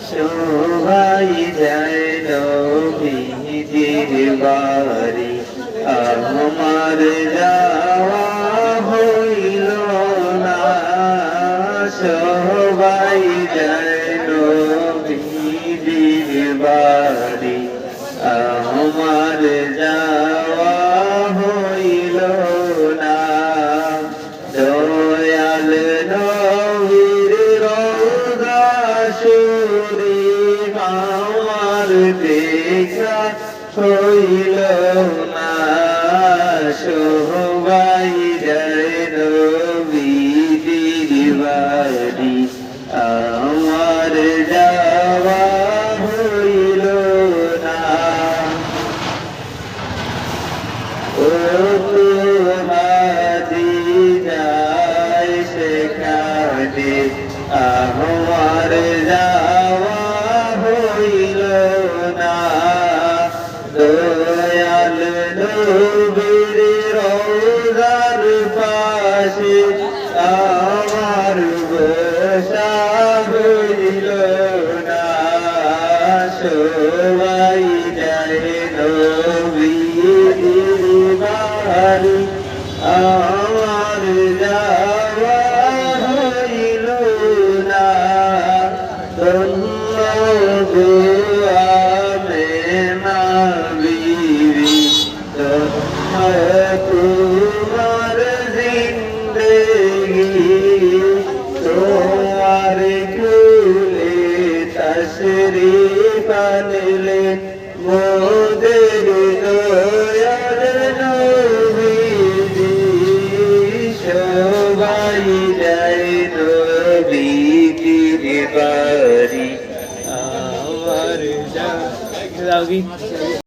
সবাই যায় নবীজির বাড়ি, আমার যাওয়া হইল না। সবাই যায় নবীজির বাড়ি, আমার যাওয়া হইল না। দয়াল নবীর রওজা শরীফ আমার দেখা হইল না। সবাই যায় নবীজির বাড়ি, আমার যাওয়া হইল না। ও হাজি যায় সেখানে, আমার যাওয়া হইল না। দয়াল নবীর রওজার পাশে আমার বসা হইল না। সবাই যায় নবীর বাড়ি, আমার যাওয়া হইল না। ধন্য গো আমেনা বিবি, ধন্য তোমার জিন্দেগি। তোমার কুলে তশরিফ আনলে মোদের দয়াল নবীজি। সবাই যায় নবীজির বাড়ি, আমার যাওয়া